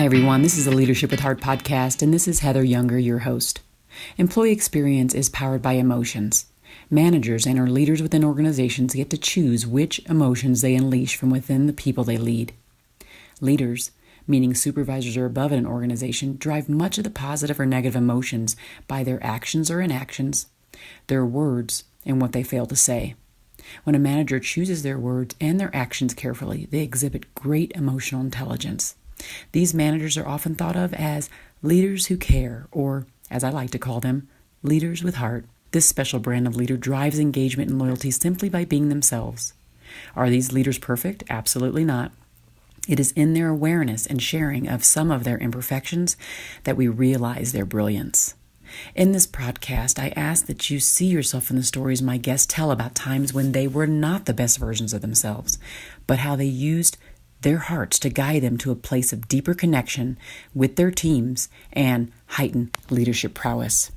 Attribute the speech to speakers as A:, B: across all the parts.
A: everyone. This is the Leadership with Heart podcast, and this is Heather Younger, your host. Employee experience is powered by emotions. Managers and or leaders within organizations get to choose which emotions they unleash from within the people they lead. Leaders, meaning supervisors or above in an organization, drive much of the positive or negative emotions by their actions or inactions, their words, and what they fail to say. When a manager chooses their words and their actions carefully, they exhibit great emotional intelligence. These managers are often thought of as leaders who care, or, as I like to call them, leaders with heart. This special brand of leader drives engagement and loyalty simply by being themselves. Are these leaders perfect? Absolutely not. It is in their awareness and sharing of some of their imperfections that we realize their brilliance. In this podcast, I ask that you see yourself in the stories my guests tell about times when they were not the best versions of themselves, but how they used their hearts to guide them to a place of deeper connection with their teams and heightened leadership prowess.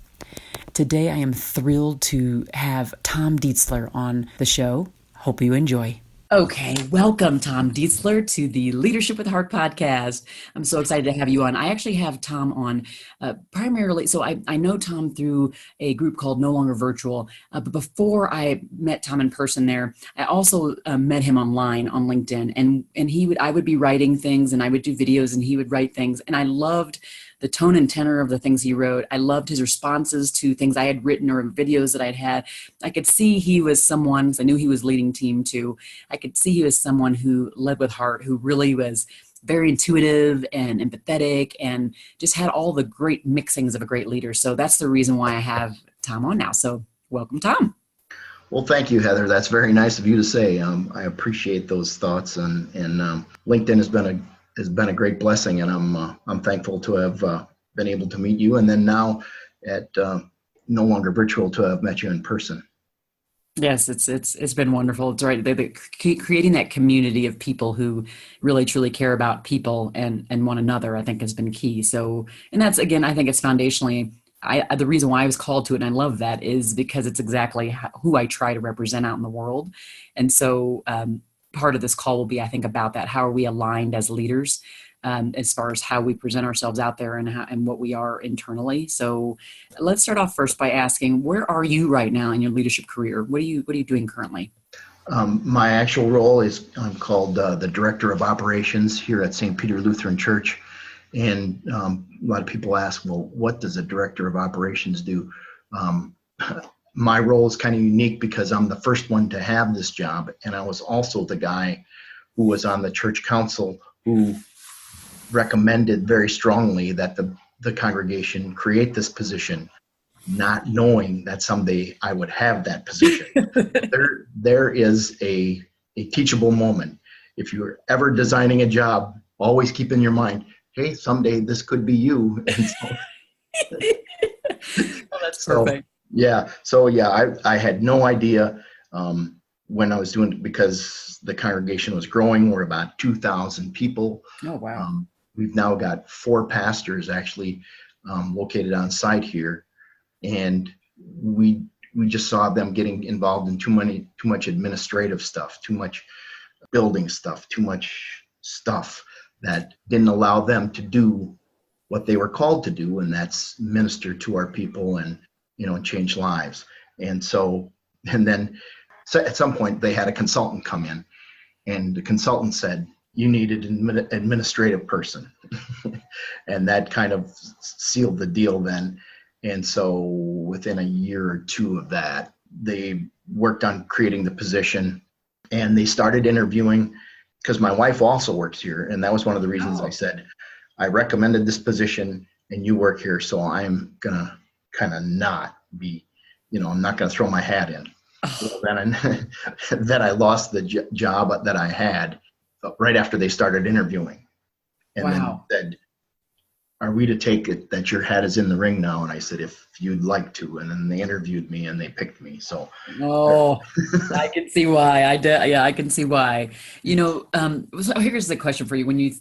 A: Today, I am thrilled to have Tom Dietzler on the show. Hope you enjoy. Okay, welcome, Tom Dietzler, to the Leadership with Heart podcast. I'm so excited to have you on. I actually have Tom on primarily, so I know Tom through a group called No Longer Virtual, but before I met Tom in person there, I also met him online on LinkedIn, and I would be writing things, and I would do videos, and he would write things, and I loved the tone and tenor of the things he wrote. I loved his responses to things I had written or videos that I'd had. I could see he was someone, because I knew he was leading team too. I could see he was someone who led with heart, who really was very intuitive and empathetic and just had all the great mixings of a great leader. So that's the reason why I have Tom on now. So welcome, Tom.
B: Well, thank you, Heather. That's very nice of you to say. I appreciate those thoughts, and LinkedIn has been a great blessing, and I'm thankful to have been able to meet you, and then now at No Longer Virtual to have met you in person.
A: Yes, it's been wonderful. It's right. They're creating that community of people who really truly care about people and one another, I think, has been key. So, and that's, again, I think it's foundationally, the reason why I was called to it, and I love that, is because it's exactly who I try to represent out in the world. And so part of this call will be, I think, about that. How are we aligned as leaders as far as how we present ourselves out there and what we are internally? So let's start off first by asking, where are you right now in your leadership career? What are you doing currently?
B: My actual role is I'm called the Director of Operations here at St. Peter Lutheran Church. And a lot of people ask, well, what does a Director of Operations do? My role is kind of unique because I'm the first one to have this job. And I was also the guy who was on the church council who recommended very strongly that the congregation create this position, not knowing that someday I would have that position. There is a teachable moment. If you're ever designing a job, always keep in your mind, hey, someday this could be you. And so,
A: well, that's perfect.
B: I had no idea when I was doing it, because the congregation was growing. We're about 2,000 people.
A: Oh, wow.
B: We've now got 4 pastors actually located on site here, and we just saw them getting involved in too much administrative stuff, too much building stuff, too much stuff that didn't allow them to do what they were called to do, and that's minister to our people and change lives. And then at some point they had a consultant come in, and the consultant said, you needed an administrative person. And that kind of sealed the deal then. And so within a year or two of that, they worked on creating the position, and they started interviewing, because my wife also works here. And that was one of the reasons I said, I recommended this position and you work here, so I'm going to kind of not be, I'm not going to throw my hat in. Oh. Then I lost the job that I had right after they started interviewing. And
A: wow.
B: Then said, are we to take it that your hat is in the ring now? And I said, if you'd like to. And then they interviewed me and they picked me. So.
A: Oh, I can see why. I can see why. So here's the question for you.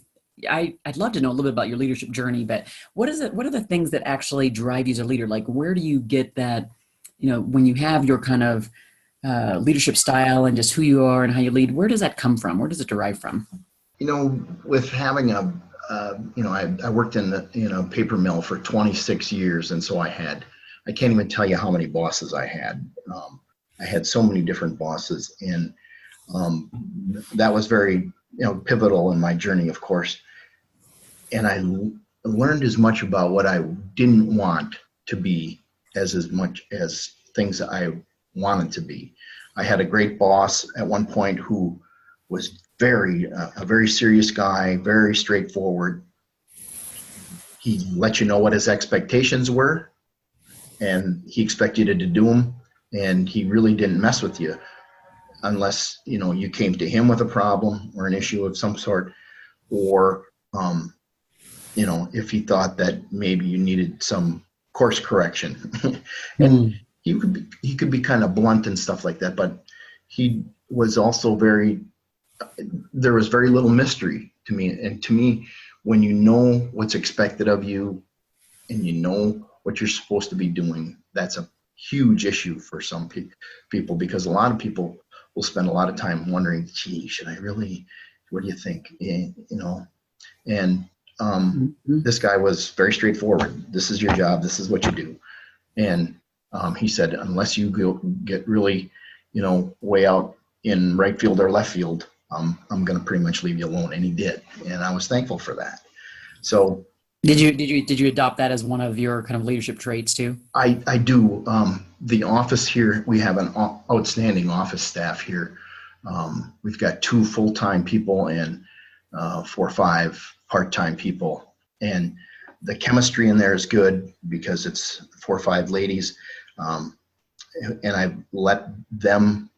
A: I'd love to know a little bit about your leadership journey, but what are the things that actually drive you as a leader? Like, where do you get that, when you have your kind of leadership style and just who you are and how you lead, where does that come from? Where does it derive from?
B: With having a I worked in the paper mill for 26 years, and so I can't even tell you how many bosses I had. I had so many different bosses, and that was very pivotal in my journey, of course. And I learned as much about what I didn't want to be as much as things that I wanted to be. I had a great boss at one point who was a very serious guy, very straightforward. He let you know what his expectations were, and he expected you to do them, and he really didn't mess with you unless you came to him with a problem or an issue of some sort, or if he thought that maybe you needed some course correction. And he could be kind of blunt and stuff like that, but he was also there was very little mystery to me. And to me, when you know what's expected of you and you know what you're supposed to be doing, that's a huge issue for some people, because a lot of people will spend a lot of time wondering, gee, should I really, what do you think? And this guy was very straightforward. This is your job. This is what you do. And he said, unless you get really, way out in right field or left field, I'm going to pretty much leave you alone. And he did. And I was thankful for that. So
A: did you adopt that as one of your kind of leadership traits too?
B: I do. The office here, we have an outstanding office staff here. We've got 2 full-time people and 4 or 5 part-time people. And the chemistry in there is good because it's 4 or 5 ladies. And I let them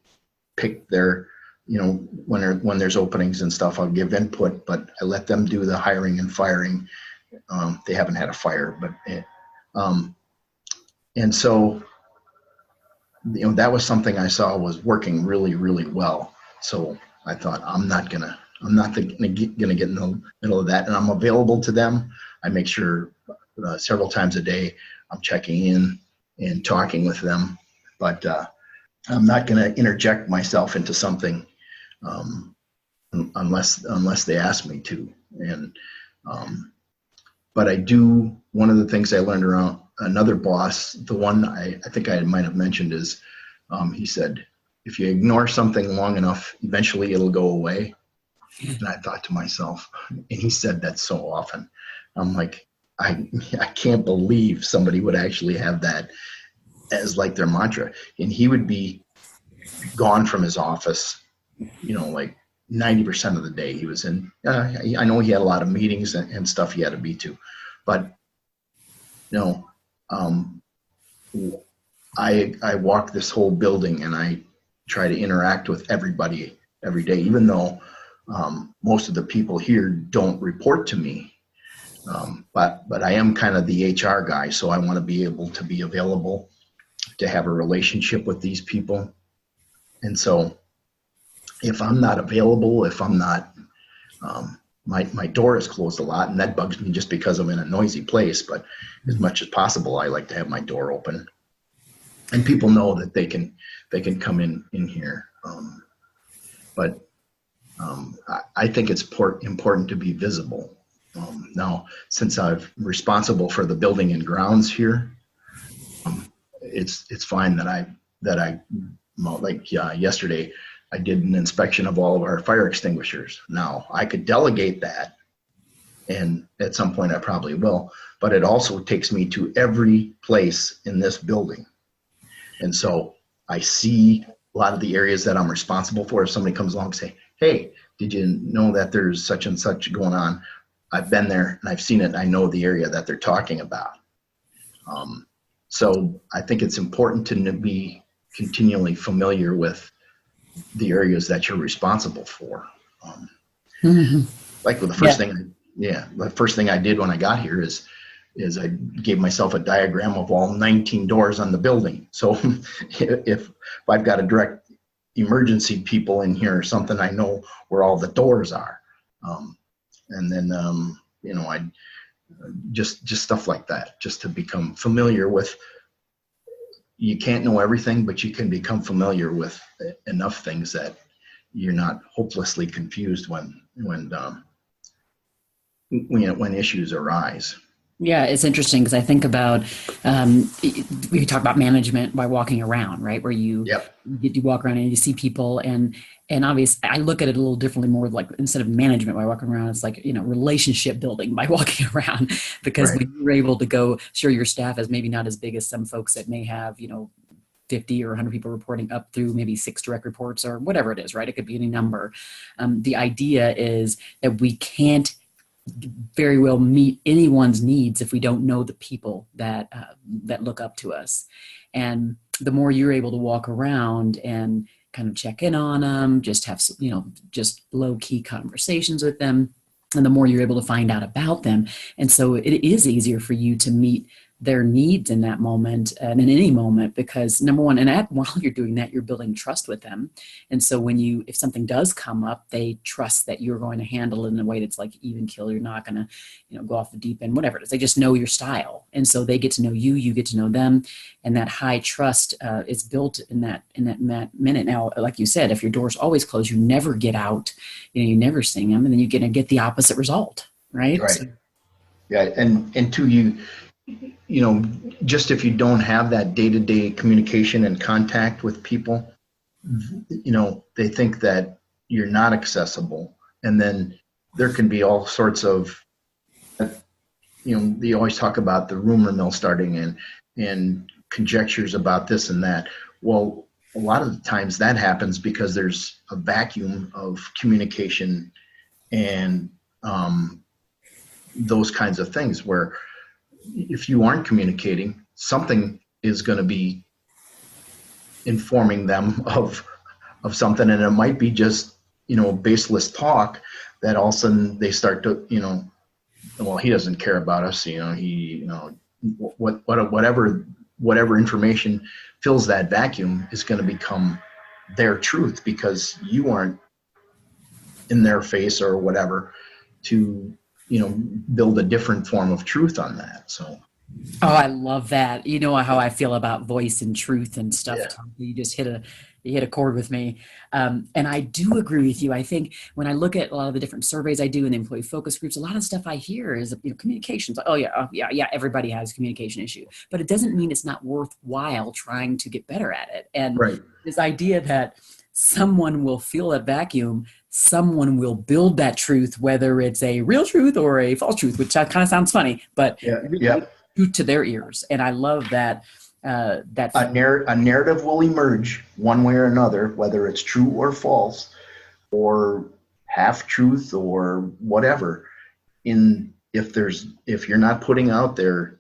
B: pick their, when there's openings and stuff, I'll give input, but I let them do the hiring and firing. They haven't had a fire, but, and so, that was something I saw was working really, really well. So I thought, I'm not gonna get in the middle of that, and I'm available to them. I make sure several times a day I'm checking in and talking with them, but I'm not going to interject myself into something unless they ask me to. And but I do. One of the things I learned around another boss, the one I think I might have mentioned, is he said, if you ignore something long enough, eventually it'll go away. And I thought to myself, and he said that so often, I'm like, I can't believe somebody would actually have that as like their mantra. And he would be gone from his office, like 90% of the day he was in. I know he had a lot of meetings and stuff he had to be to, but I walk this whole building and I try to interact with everybody every day, even though most of the people here don't report to me. But I am kind of the HR guy, so I want to be able to be available to have a relationship with these people. And so if I'm not available, if I'm not, my door is closed a lot, and that bugs me just because I'm in a noisy place, but as much as possible, I like to have my door open. And people know that they can come in here. But I think it's important to be visible. Now, since I'm responsible for the building and grounds here, it's fine that I yesterday I did an inspection of all of our fire extinguishers. Now, I could delegate that, and at some point I probably will, but it also takes me to every place in this building. And so I see a lot of the areas that I'm responsible for. If somebody comes along and say, hey, did you know that there's such and such going on? I've been there and I've seen it, and I know the area that they're talking about. So I think it's important to be continually familiar with the areas that you're responsible for. Like with the first thing, the first thing I did when I got here is I gave myself a diagram of all 19 doors on the building. So if I've got a direct emergency people in here or something, I know where all the doors are. And then, I just stuff like that, just to become familiar with. You can't know everything, but you can become familiar with enough things that you're not hopelessly confused when when issues arise.
A: Yeah, it's interesting because I think about we could talk about management by walking around, right? Where you
B: Yep.
A: get to walk around and you see people, and obviously I look at it a little differently, more like instead of management by walking around, it's like relationship building by walking around, because
B: Right.
A: when you're able to go, sure, your staff is maybe not as big as some folks that may have 50 or 100 people reporting up through maybe 6 direct reports or whatever it is, right? It could be any number. The idea is that we can't very well meet anyone's needs if we don't know the people that look up to us. And the more you're able to walk around and kind of check in on them, just have just low key conversations with them, and the more you're able to find out about them, and so it is easier for you to meet their needs in that moment and in any moment, because number one, while you're doing that, you're building trust with them. And so if something does come up, they trust that you're going to handle it in a way that's like even keel. You're not going to, go off the deep end, whatever it is. They just know your style. And so they get to know you, you get to know them. And that high trust is built in that minute. Now, like you said, if your door's always closed, you never get out, you never sing them, and then you're going to get the opposite result. Right.
B: Right. So, yeah. And to you, just if you don't have that day-to-day communication and contact with people, they think that you're not accessible. And then there can be all sorts of, they always talk about the rumor mill starting and conjectures about this and that. Well, a lot of the times that happens because there's a vacuum of communication and those kinds of things where if you aren't communicating, something is going to be informing them of something, and it might be just baseless talk that all of a sudden they start to well, he doesn't care about us, whatever information fills that vacuum is going to become their truth because you aren't in their face or whatever to build a different form of truth on that. So.
A: Oh, I love that. You know how I feel about voice and truth and stuff.
B: Yeah.
A: Tom. You just hit a chord with me. And I do agree with you. I think when I look at a lot of the different surveys I do in the employee focus groups, a lot of stuff I hear is, communications. Oh yeah, everybody has a communication issue, but it doesn't mean it's not worthwhile trying to get better at it. And
B: right.
A: This idea that someone will fill that vacuum, someone will build that truth, whether it's a real truth or a false truth, which kind of sounds funny, but truth to their ears. And I love that. That
B: a narrative will emerge one way or another, whether it's true or false, or half truth or whatever. If you're not putting out there,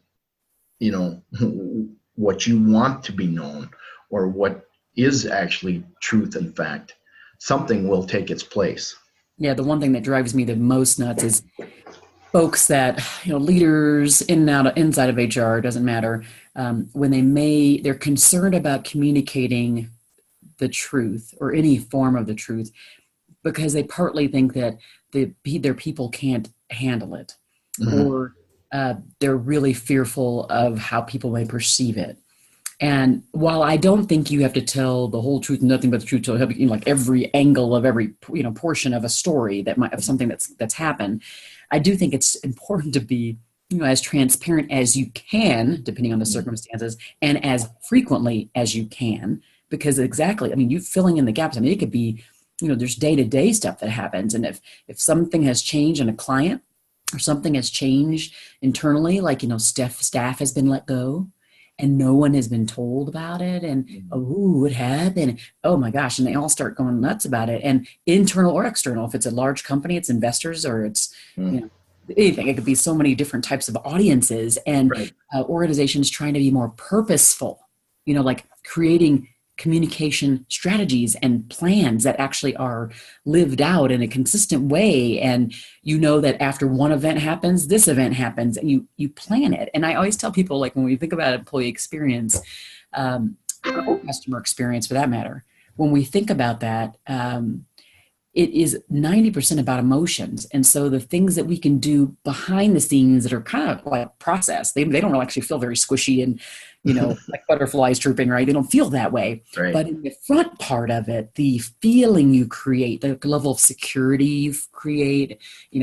B: what you want to be known or what is actually truth and fact, something will take its place.
A: Yeah, the one thing that drives me the most nuts is folks that, leaders in and out, inside of HR, doesn't matter, when they're concerned about communicating the truth or any form of the truth because they partly think that their people can't handle it, mm-hmm. or they're really fearful of how people may perceive it. And while I don't think you have to tell the whole truth, nothing but the truth, like every angle of every portion of a story of something that's happened, I do think it's important to be as transparent as you can, depending on the circumstances, and as frequently as you can, because you filling in the gaps. It could be there's day-to-day stuff that happens, and if something has changed in a client or something has changed internally, like staff has been let go. And no one has been told about it. And, what happened? Oh my gosh. And they all start going nuts about it. And internal or external, if it's a large company, it's investors or it's, anything. It could be so many different types of audiences and
B: right.
A: Organizations trying to be more purposeful, like creating communication strategies and plans that actually are lived out in a consistent way. And that after one event happens, this event happens, and you plan it. And I always tell people, like when we think about employee experience, or customer experience for that matter, when we think about that, it is 90% about emotions. And so the things that we can do behind the scenes that are kind of like process, they don't really actually feel very squishy and like butterflies trooping, right? They don't feel that way.
B: Right.
A: But in the front part of it, the feeling you create, the level of security you create,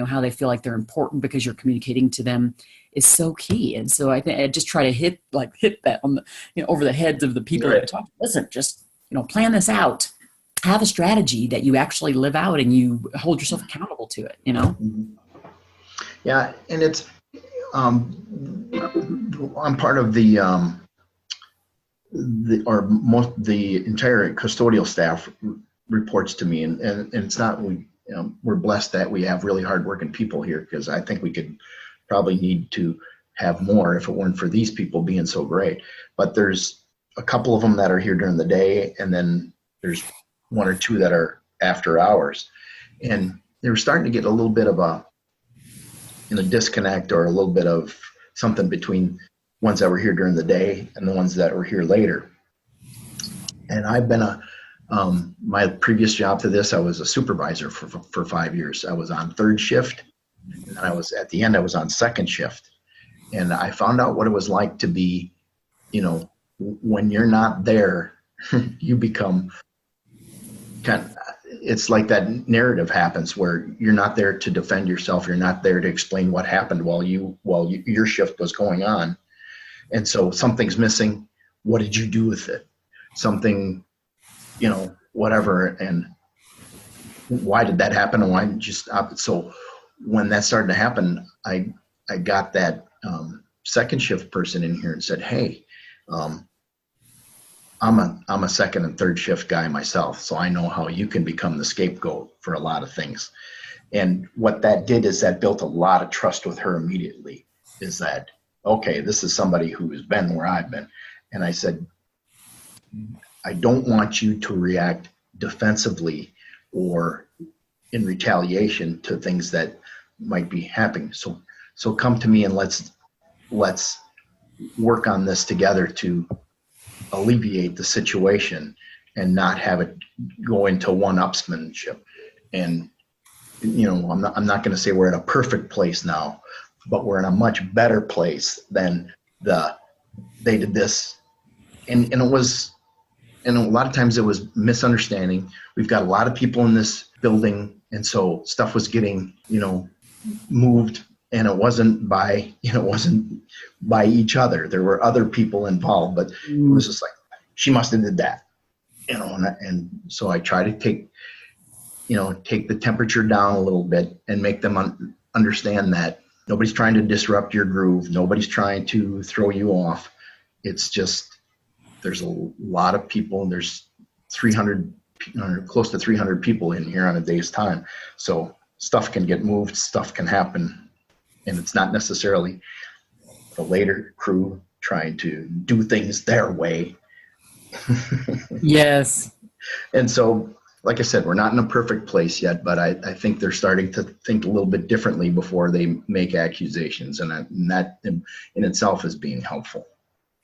A: how they feel like they're important because you're communicating to them is so key. And so I think I just try to hit that on the, over the heads of the people that I talk to. Listen, just, plan this out. Have a strategy that you actually live out and you hold yourself accountable to it,
B: Yeah. And it's, I'm part of the entire custodial staff reports to me, and it's not, we're blessed that we have really hardworking people here, because I think we could probably need to have more if it weren't for these people being so great. But there's a couple of them that are here during the day, and then there's one or two that are after hours, and they were starting to get a little bit of a disconnect, or a little bit of something between ones that were here during the day and the ones that were here later. And I've been my previous job to this, I was a supervisor for 5 years. I was on third shift, and I was on second shift. And I found out what it was like to be, when you're not there, you become it's like that narrative happens where you're not there to defend yourself. You're not there to explain what happened while your shift was going on. And so something's missing. What did you do with it? Something, whatever. And why did that happen? And why didn't you stop it? So when that started to happen, I got that second shift person in here and said, hey, I'm a second and third shift guy myself, so I know how you can become the scapegoat for a lot of things. And what that did is that built a lot of trust with her immediately, is that, okay, this is somebody who's been where I've been. And I said, I don't want you to react defensively or in retaliation to things that might be happening. So come to me and let's work on this together to alleviate the situation and not have it go into one-upsmanship. And I'm not going to say we're in a perfect place now, but we're in a much better place than they did this, and it was, and a lot of times it was misunderstanding. We've got a lot of people in this building, and so stuff was getting moved, and it wasn't by each other. There were other people involved, but it was just like, she must have did that, and so I try to take the temperature down a little bit and make them understand that nobody's trying to disrupt your groove. Nobody's trying to throw you off. It's just, there's a lot of people, and there's 300, close to 300 people in here on a day's time. So stuff can get moved, stuff can happen. And it's not necessarily the later crew trying to do things their way.
A: Yes.
B: And so, like I said, we're not in a perfect place yet, but I think they're starting to think a little bit differently before they make accusations. And that in itself is being helpful.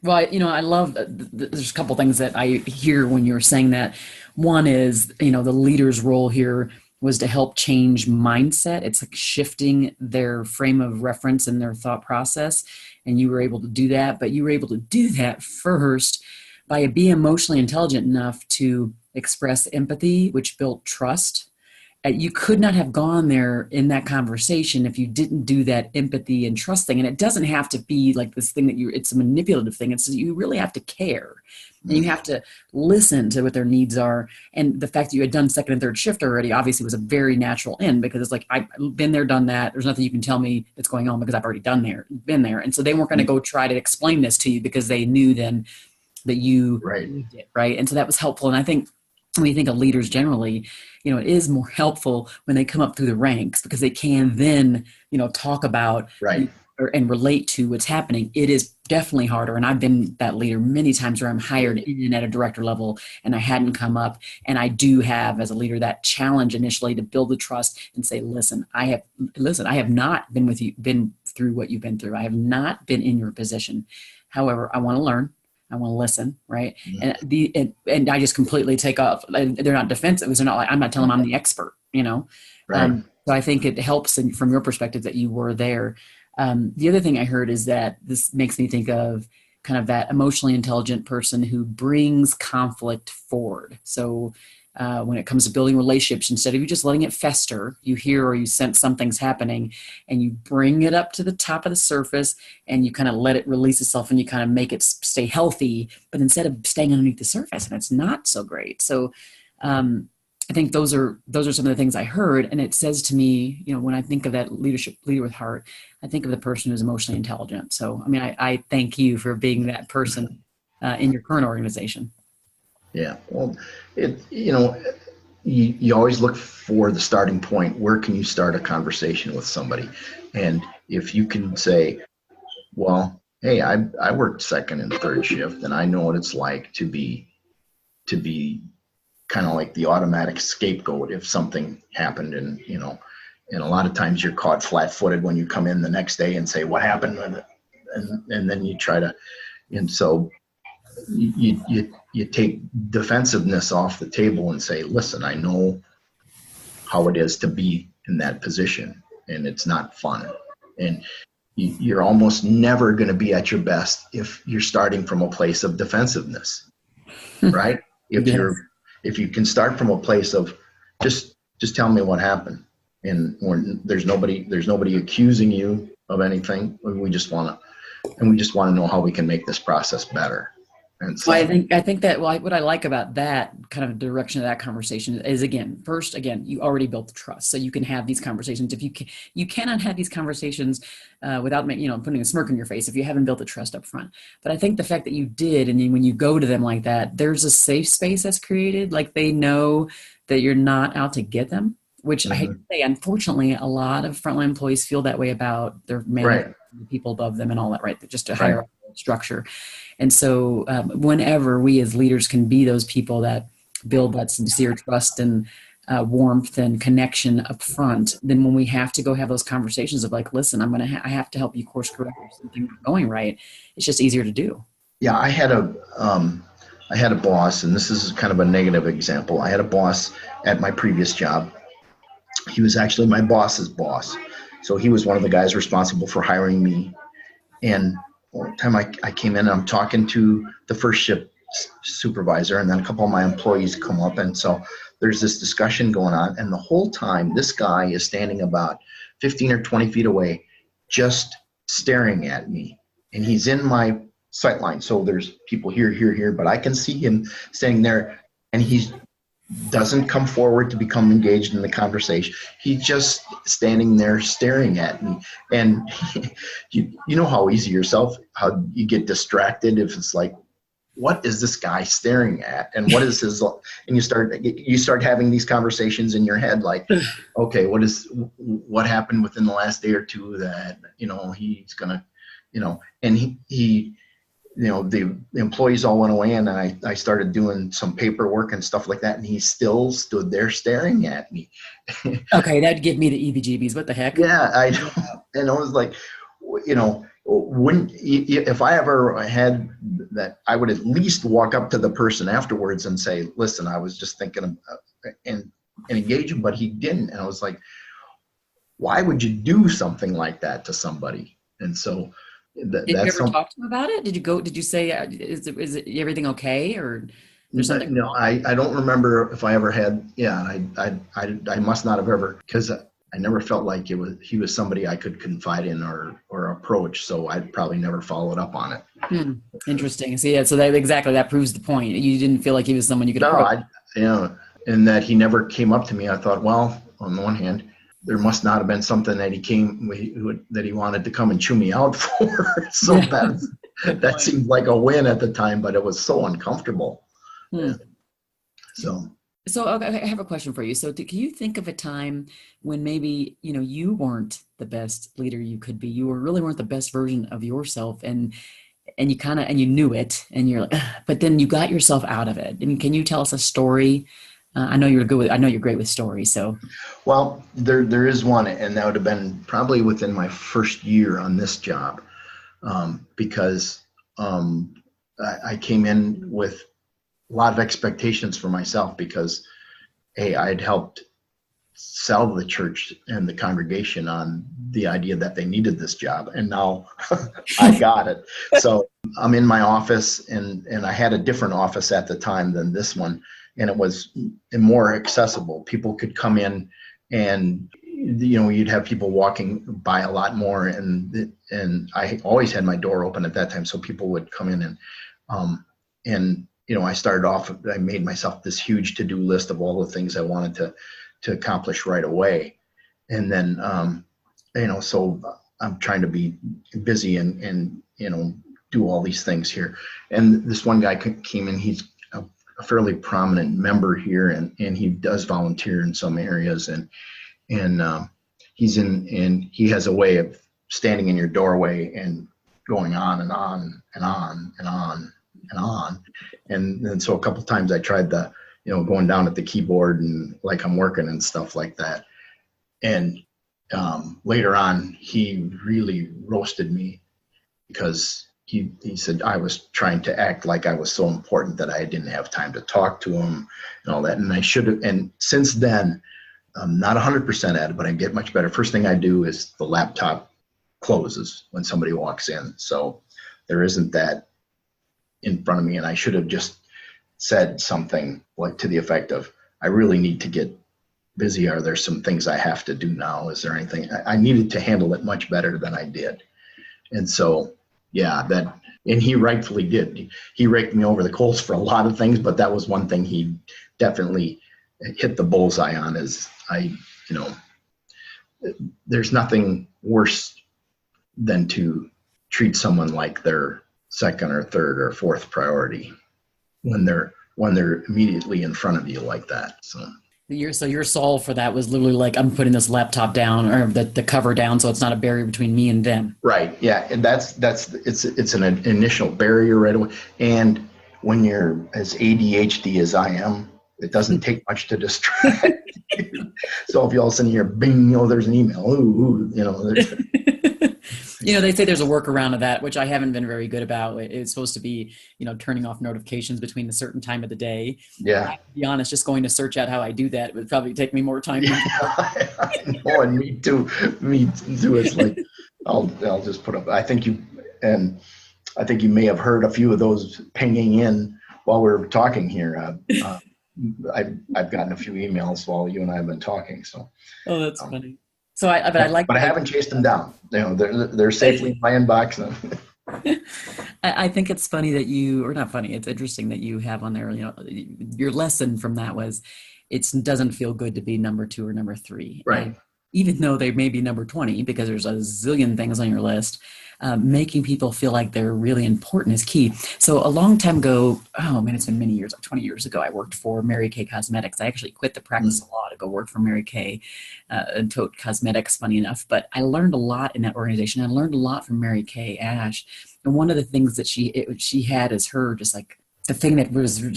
A: Well, I love, there's a couple things that I hear when you're saying that. One is, the leader's role here was to help change mindset. It's like shifting their frame of reference and their thought process. And you were able to do that, but you were able to do that first by being emotionally intelligent enough to express empathy, which built trust. You could not have gone there in that conversation if you didn't do that empathy and trust thing. And it doesn't have to be like this thing that it's a manipulative thing. It's you really have to care, and you have to listen to what their needs are. And the fact that you had done second and third shift already obviously was a very natural end, because it's like, I've been there, done that. There's nothing you can tell me that's going on because I've already been there. And so they weren't going to go try to explain this to you because they knew then that you did, right? And so that was helpful. And I think when you think of leaders generally, it is more helpful when they come up through the ranks, because they can then, talk about and relate to what's happening. It is definitely harder. And I've been that leader many times where I'm hired in at a director level and I hadn't come up. And I do have, as a leader, that challenge initially to build the trust and say, listen, I have not been through what you've been through. I have not been in your position. However, I want to learn. I want to listen, right? Mm-hmm. And I just completely take off. They're not defensive. They're not like, I'm not telling them I'm the expert, Right. So I think it helps from your perspective that you were there. The other thing I heard is that this makes me think of kind of that emotionally intelligent person who brings conflict forward. So when it comes to building relationships, instead of you just letting it fester, you hear or you sense something's happening and you bring it up to the top of the surface and you kind of let it release itself and you kind of make it stay healthy, but instead of staying underneath the surface, and it's not so great. So I think those are some of the things I heard. And it says to me, when I think of that leader with heart, I think of the person who's emotionally intelligent. So, I mean, I thank you for being that person in your current organization.
B: Yeah. Well, you always look for the starting point. Where can you start a conversation with somebody? And if you can say, well, hey, I worked second and third shift, and I know what it's like to be kind of like the automatic scapegoat if something happened, and a lot of times you're caught flat-footed when you come in the next day and say, what happened? And then you try to, and so you take defensiveness off the table and say, listen, I know how it is to be in that position, and it's not fun. And you're almost never going to be at your best if you're starting from a place of defensiveness, right? If you can start from a place of just tell me what happened, and when there's nobody accusing you of anything, we just want to know how we can make this process better. And so
A: I think that what I like about that kind of direction of that conversation is, first, you already built the trust, so you can have these conversations. If you cannot have these conversations without putting a smirk on your face if you haven't built the trust up front. But I think the fact that you did, and then when you go to them like that, there's a safe space that's created. Like they know that you're not out to get them, which I hate to say, unfortunately, a lot of frontline employees feel that way about their manager, the people above them, and all that. Right, just a hierarchical structure. And so whenever we as leaders can be those people that build that sincere trust and warmth and connection up front, then when we have to go have those conversations of like, listen, I have to help you course correct if something's not going right, it's just easier to do.
B: Yeah, I had a boss, and this is kind of a negative example. I had a boss at my previous job. He was actually my boss's boss. So he was one of the guys responsible for hiring me. And one time I came in and I'm talking to the first shift supervisor, and then a couple of my employees come up. And so there's this discussion going on. And the whole time this guy is standing about 15 or 20 feet away, just staring at me. And he's in my sight line. So there's people here, but I can see him standing there, and he doesn't come forward to become engaged in the conversation. He's just standing there staring at me. And you know how easy how you get distracted if it's like, what is this guy staring at? And what is his, and you start having these conversations in your head, like, okay, what happened within the last day or two that, he's gonna, and he the employees all went away, and I started doing some paperwork and stuff like that, and he still stood there staring at me.
A: Okay, that'd give me the EBGBs. What the heck?
B: Yeah, I know. And I was like, if I ever had that, I would at least walk up to the person afterwards and say, listen, I was just thinking of, and engage him, but he didn't. And I was like, why would you do something like that to somebody? And so did you ever
A: talk to him about it? Did you say, is it everything okay? Or there's something?
B: No, I don't remember if I ever had. Yeah, I must not have ever, because I never felt like he was somebody I could confide in or approach. So I probably never followed up on it.
A: Interesting. So yeah, so that proves the point. You didn't feel like he was someone you could approach.
B: And that he never came up to me. I thought, well, on the one hand, there must not have been something that he wanted to come and chew me out for. So that seemed like a win at the time, but it was so uncomfortable. Yeah. So
A: okay, I have a question for you. So can you think of a time when maybe, you weren't the best leader you could be, you really weren't the best version of yourself, and you knew it, and you're like, but then you got yourself out of it. And can you tell us a story? I know you're great with stories. So,
B: well, there is one, and that would have been probably within my first year on this job, because I came in with a lot of expectations for myself, because, hey, I'd helped sell the church and the congregation on the idea that they needed this job, and now I got it. So I'm in my office, and I had a different office at the time than this one, and it was more accessible. People could come in, and you'd have people walking by a lot more, and I always had my door open at that time, so people would come in, and I started off. I made myself this huge to-do list of all the things I wanted to accomplish right away, and then so I'm trying to be busy and do all these things here. And this one guy came in. He's a fairly prominent member here, and he does volunteer in some areas, and he's and he has a way of standing in your doorway and going on and on and on and on and on. And so a couple of times I tried going down at the keyboard and like I'm working and stuff like that. And later on, he really roasted me because he said I was trying to act like I was so important that I didn't have time to talk to him and all that. And I should have. And since then, I'm not 100% at it, but I get much better. First thing I do is the laptop closes when somebody walks in. So there isn't that in front of me. And I should have just said something like to the effect of, I really need to get busy. Are there some things I have to do now? Is there anything? I needed to handle it much better than I did. And so, and he rightfully did. He raked me over the coals for a lot of things, but that was one thing he definitely hit the bullseye on. Is there's nothing worse than to treat someone like their second or third or fourth priority when they're immediately in front of you like that. So
A: your solve for that was literally like, I'm putting this laptop down, or the cover down, so it's not a barrier between me and them.
B: Right. Yeah. And it's an initial barrier right away. And when you're as ADHD as I am, it doesn't take much to distract you. So if you all of a sudden hear bing, there's an email.
A: They say there's a workaround of that, which I haven't been very good about. It's supposed to be, turning off notifications between a certain time of the day.
B: Yeah.
A: To be honest, just going to search out how I do that would probably take me more time.
B: Yeah, I know, and me too. It's like, I'll just put up. I think you may have heard a few of those pinging in while we're talking here. I've gotten a few emails while you and I have been talking. So.
A: Oh, that's funny. So
B: I haven't chased them down. They're safely in my inbox.
A: I think it's funny that not funny. It's interesting that you have on there, your lesson from that was, it doesn't feel good to be number 2 or number 3.
B: Right.
A: And even though they may be number 20, because there's a zillion things on your list, making people feel like they're really important is key. So a long time ago, it's been many years, 20 years ago, I worked for Mary Kay Cosmetics. I actually quit the practice of law to go work for Mary Kay and Tote Cosmetics, funny enough. But I learned a lot in that organization. I learned a lot from Mary Kay Ash. And one of the things that she had as her, just like the thing that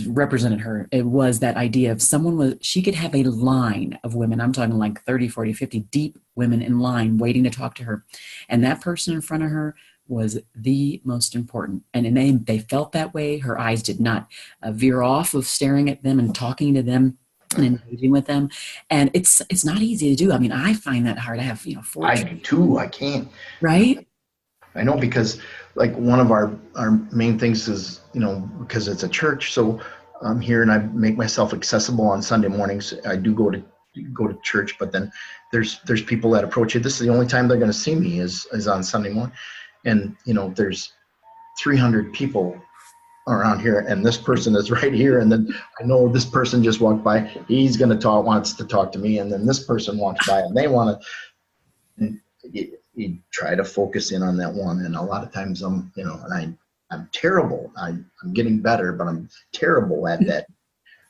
A: represented her, it was that idea of she could have a line of women. I'm talking like 30, 40, 50 deep women in line waiting to talk to her. And that person in front of her was the most important. And they felt that way. Her eyes did not veer off of staring at them and talking to them and engaging with them. And it's not easy to do. I mean, I find that hard. I have, 4
B: I do too. I can't.
A: Right?
B: I know, because like one of our main things is, because it's a church. So I'm here and I make myself accessible on Sunday mornings. I do go to church, but then there's people that approach you. This is the only time they're going to see me is on Sunday morning. And, there's 300 people around here, and this person is right here. And then I know this person just walked by. He's going to wants to talk to me. And then this person walks by and they want to, you try to focus in on that one. And a lot of times I'm I'm terrible. I'm getting better, but I'm terrible at that.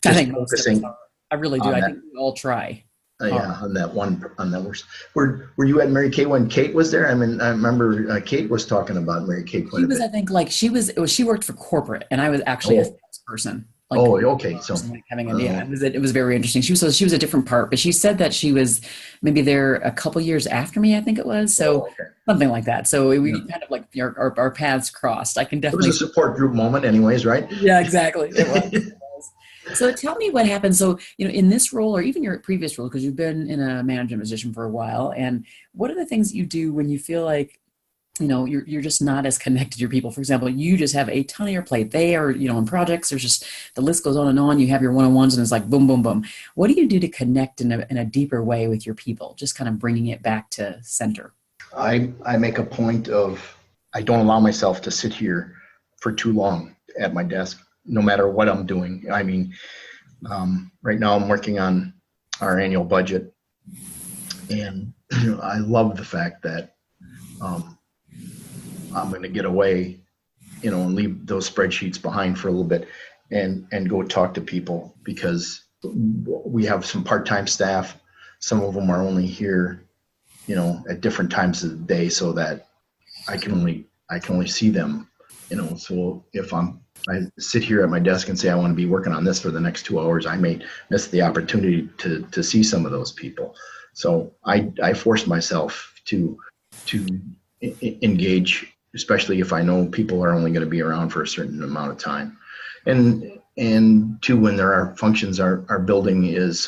A: I think focusing. I really do. I think we all try.
B: On that worst. Were you at Mary Kay when Kate was there? I mean, I remember Kate was talking about Mary Kay quite a bit.
A: I think she worked for corporate, and I was actually a salesperson.
B: Okay. So
A: it was very interesting. She was a different part, but she said that she was maybe there a couple years after me, I think it was. So something like that. So we kind of like our paths crossed. I can definitely.
B: It was a support group moment anyways, right?
A: Yeah, exactly. It was. So tell me what happened. So, in this role or even your previous role, because you've been in a management position for a while, and what are the things that you do when you feel like you're just not as connected to your people. For example, you just have a ton on your plate. They are, in projects, there's just, the list goes on and on. You have your one-on-ones and it's like boom, boom, boom. What do you do to connect in a deeper way with your people? Just kind of bringing it back to center.
B: I make a point of, I don't allow myself to sit here for too long at my desk, no matter what I'm doing. I mean, right now I'm working on our annual budget, and I love the fact that I'm going to get away, and leave those spreadsheets behind for a little bit and go talk to people, because we have some part-time staff. Some of them are only here, at different times of the day, so that I can only see them, so if I sit here at my desk and say I want to be working on this for the next 2 hours, I may miss the opportunity to see some of those people. So I force myself to engage, especially if I know people are only going to be around for a certain amount of time. And two, when there are functions, our building is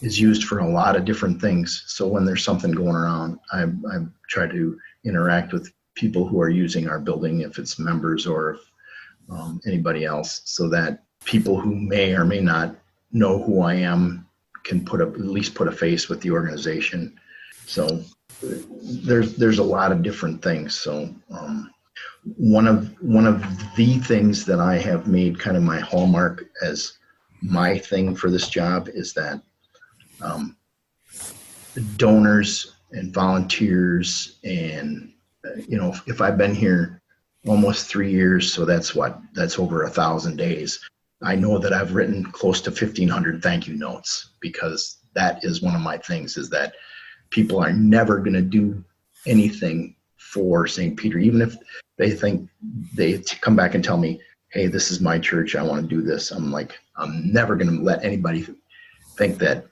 B: used for a lot of different things. So when there's something going around, I try to interact with people who are using our building, if it's members or anybody else, so that people who may or may not know who I am can at least put a face with the organization. So there's a lot of different things. So one of the things that I have made kind of my hallmark as my thing for this job is that donors and volunteers, and if I've been here almost 3 years, so that's over 1,000 days. I know that I've written close to 1,500 thank you notes, because that is one of my things, is that people are never going to do anything for St. Peter, even if they think they come back and tell me, hey, this is my church, I want to do this. I'm like, I'm never going to let anybody think that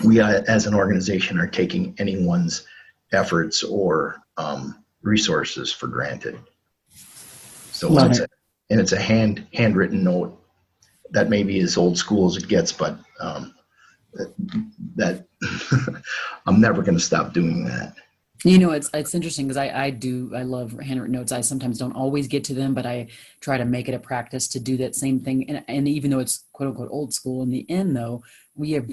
B: we as an organization are taking anyone's efforts or resources for granted. So it's a handwritten note that may be as old school as it gets, but that I'm never going to stop doing that.
A: It's interesting, because I love handwritten notes. I sometimes don't always get to them, but I try to make it a practice to do that same thing. And even though it's quote unquote old school, in the end though, we have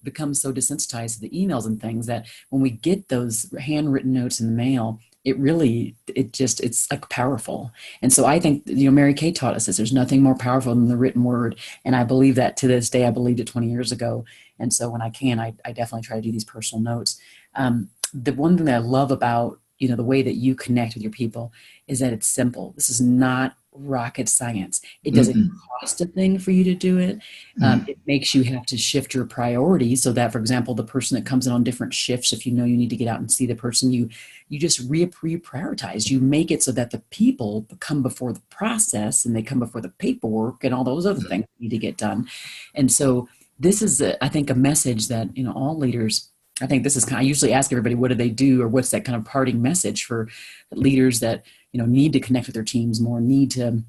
A: become so desensitized to the emails and things that when we get those handwritten notes in the mail, it's like powerful. And so I think, Mary Kay taught us this. There's nothing more powerful than the written word. And I believe that to this day. I believed it 20 years ago. And so when I can, I definitely try to do these personal notes. The one thing that I love about, the way that you connect with your people is that it's simple. This is not rocket science. It doesn't cost a thing for you to do it. It makes you have to shift your priorities, so that, for example, the person that comes in on different shifts, if you know you need to get out and see the person, you just reprioritize. You make it so that the people come before the process, and they come before the paperwork and all those other things that need to get done. And so this is, I think, a message that, all leaders, I think this is I usually ask everybody, what do they do, or what's that kind of parting message for leaders that, need to connect with their teams more, need to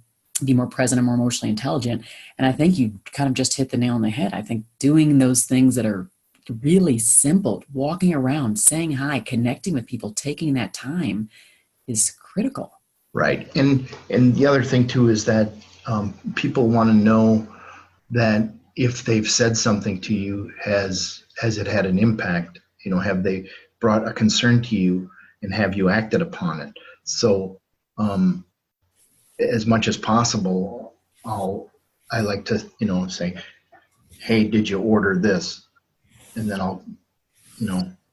A: be more present and more emotionally intelligent. And I think you kind of just hit the nail on the head. I think doing those things that are really simple, walking around, saying hi, connecting with people, taking that time is critical.
B: Right. And the other thing too is that people want to know that if they've said something to you, has it had an impact? Have they brought a concern to you, and have you acted upon it? So as much as possible, I like to, say, hey, did you order this? And then I'll,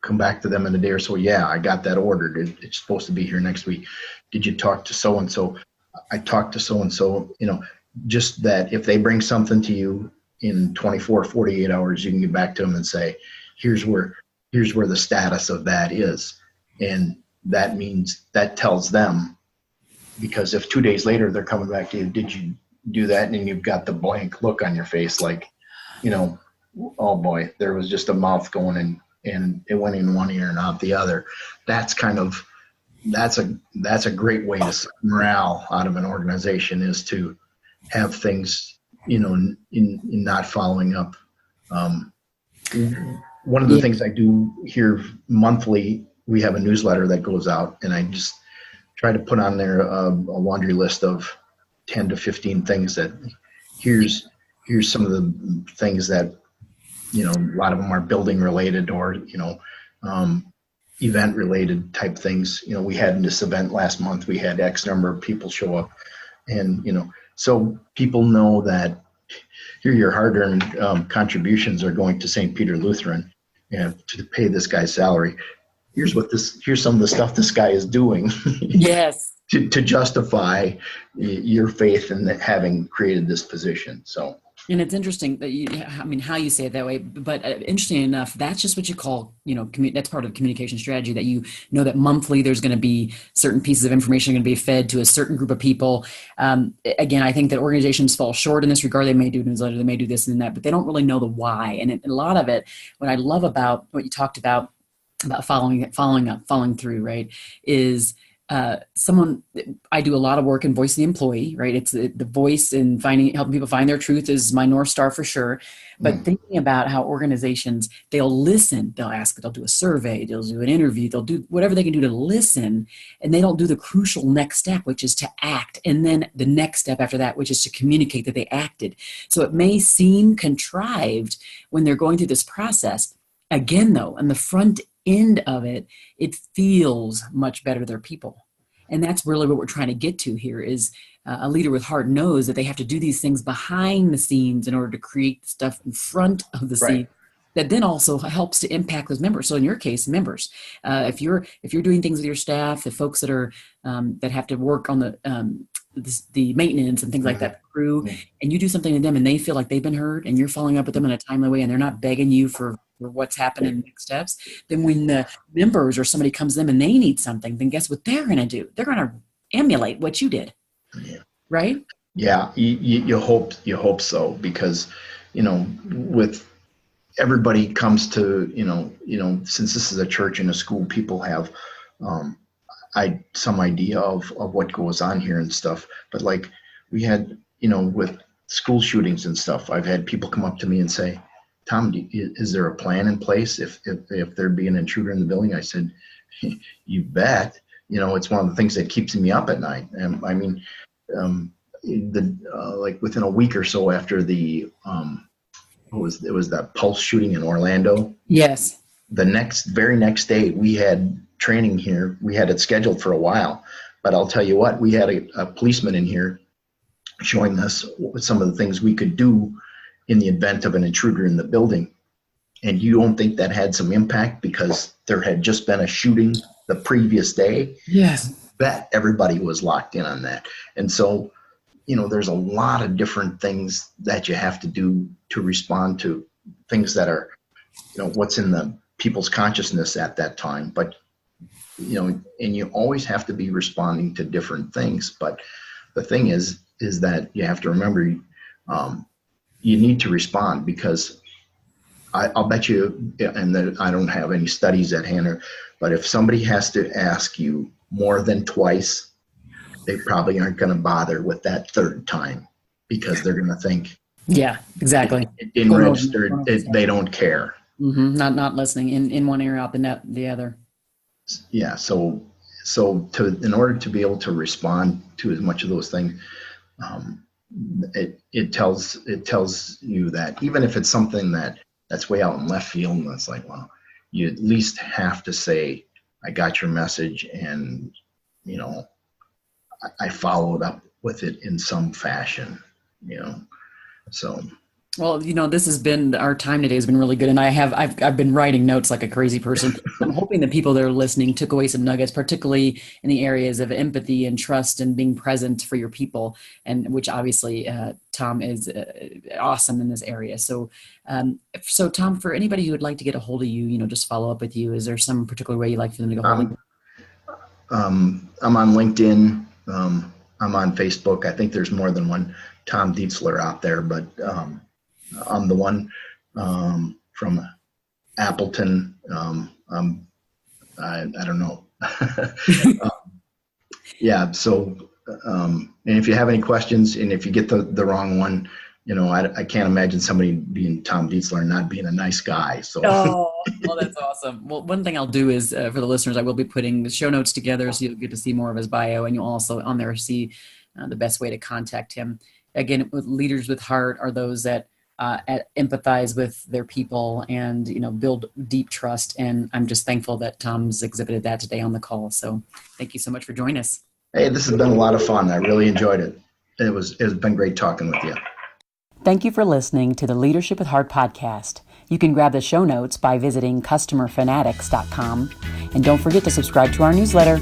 B: come back to them in a day or so. Yeah, I got that ordered. It's supposed to be here next week. Did you talk to so-and-so? I talked to so-and-so, just that if they bring something to you in 24, 48 hours, you can get back to them and say, here's where the status of that is. And that means, that tells them, because if 2 days later they're coming back to you, did you do that? And you've got the blank look on your face, like, oh boy, there was just a mouth going and it went in one ear and out the other. That's a great way to suck morale out of an organization, is to have things, in not following up. One of the things I do here monthly we have a newsletter that goes out, and I just try to put on there a laundry list of 10 to 15 things that here's some of the things that, a lot of them are building related or, event related type things. We had this event last month, we had X number of people show up, and, so people know that here your hard-earned contributions are going to St. Peter Lutheran, to pay this guy's salary. Here's some of the stuff this guy is doing.
A: Yes.
B: to justify your faith in having created this position. So.
A: And it's interesting that how you say it that way, but interesting enough, that's just what you call, that's part of communication strategy, that that monthly there's going to be certain pieces of information going to be fed to a certain group of people. Again, I think that organizations fall short in this regard. They may do newsletter, they may do this and that, but they don't really know the why. And a lot of it, what I love about what you talked about following up, following through, right, is I do a lot of work in voice of the employee, right? It's the voice and helping people find their truth is my North Star for sure. But thinking about how organizations, they'll listen, they'll do a survey, they'll do an interview, they'll do whatever they can do to listen, and they don't do the crucial next step, which is to act. And then the next step after that, which is to communicate that they acted. So it may seem contrived when they're going through this process. Again, though, on the front end of it, it feels much better to their people. And that's really what we're trying to get to here is a leader with heart knows that they have to do these things behind the scenes in order to create stuff in front of the scene that then also helps to impact those members. So in your case, members, if you're doing things with your staff, the folks that are that have to work on the maintenance and things like that, crew, and you do something to them and they feel like they've been heard and you're following up with them in a timely way and they're not begging you for what's happening next steps, then when the members or somebody comes to them and they need something, then guess what they're going to do? They're going to emulate what you did. Right?
B: Yeah. You hope so, because, with everybody comes to, since this is a church and a school, people have, some idea of what goes on here and stuff. But like we had, with school shootings and stuff, I've had people come up to me and say, Tom, is there a plan in place if there'd be an intruder in the building? I said, you bet. It's one of the things that keeps me up at night. And I mean, like within a week or so after the it was that Pulse shooting in Orlando.
A: Yes.
B: The very next day we had training here. We had it scheduled for a while, but I'll tell you what, we had a policeman in here showing us some of the things we could do in the event of an intruder in the building. And you don't think that had some impact because there had just been a shooting the previous day?
A: Yes.
B: Bet everybody was locked in on that. And so, there's a lot of different things that you have to do to respond to things that are, what's in the people's consciousness at that time. But, and you always have to be responding to different things. But the thing is that you have to remember, you need to respond, because I'll bet you, and I don't have any studies at hand, but if somebody has to ask you more than twice, they probably aren't going to bother with that third time, because they're going to think,
A: yeah, exactly.
B: It didn't register. They don't care.
A: Mm-hmm. Not listening in one ear out the other.
B: Yeah. So in order to be able to respond to as much of those things, it tells you that even if it's something that's way out in left field, and it's like, well, you at least have to say, I got your message, and I followed up with it in some fashion, so.
A: Well, this has been, our time today has been really good. And I've been writing notes like a crazy person. I'm hoping that people that are listening took away some nuggets, particularly in the areas of empathy and trust and being present for your people, and which obviously Tom is awesome in this area. So Tom, for anybody who would like to get a hold of you, just follow up with you, is there some particular way you'd like for them to go hold of you?
B: I'm on LinkedIn. I'm on Facebook. I think there's more than one Tom Dietzler out there, but I'm the one from Appleton. I don't know. Yeah. So, and if you have any questions, and if you get the wrong one, I can't imagine somebody being Tom Dietzler and not being a nice guy. So,
A: Oh, well, that's awesome. Well, one thing I'll do is for the listeners, I will be putting the show notes together so you'll get to see more of his bio, and you'll also on there see the best way to contact him. Again, with leaders with heart are those that empathize with their people and, build deep trust. And I'm just thankful that Tom's exhibited that today on the call. So thank you so much for joining us.
B: hey, this has been a lot of fun. I really enjoyed it. It's been great talking with you.
A: Thank you for listening to the Leadership with Heart podcast. You can grab the show notes by visiting customerfanatics.com. And don't forget to subscribe to our newsletter.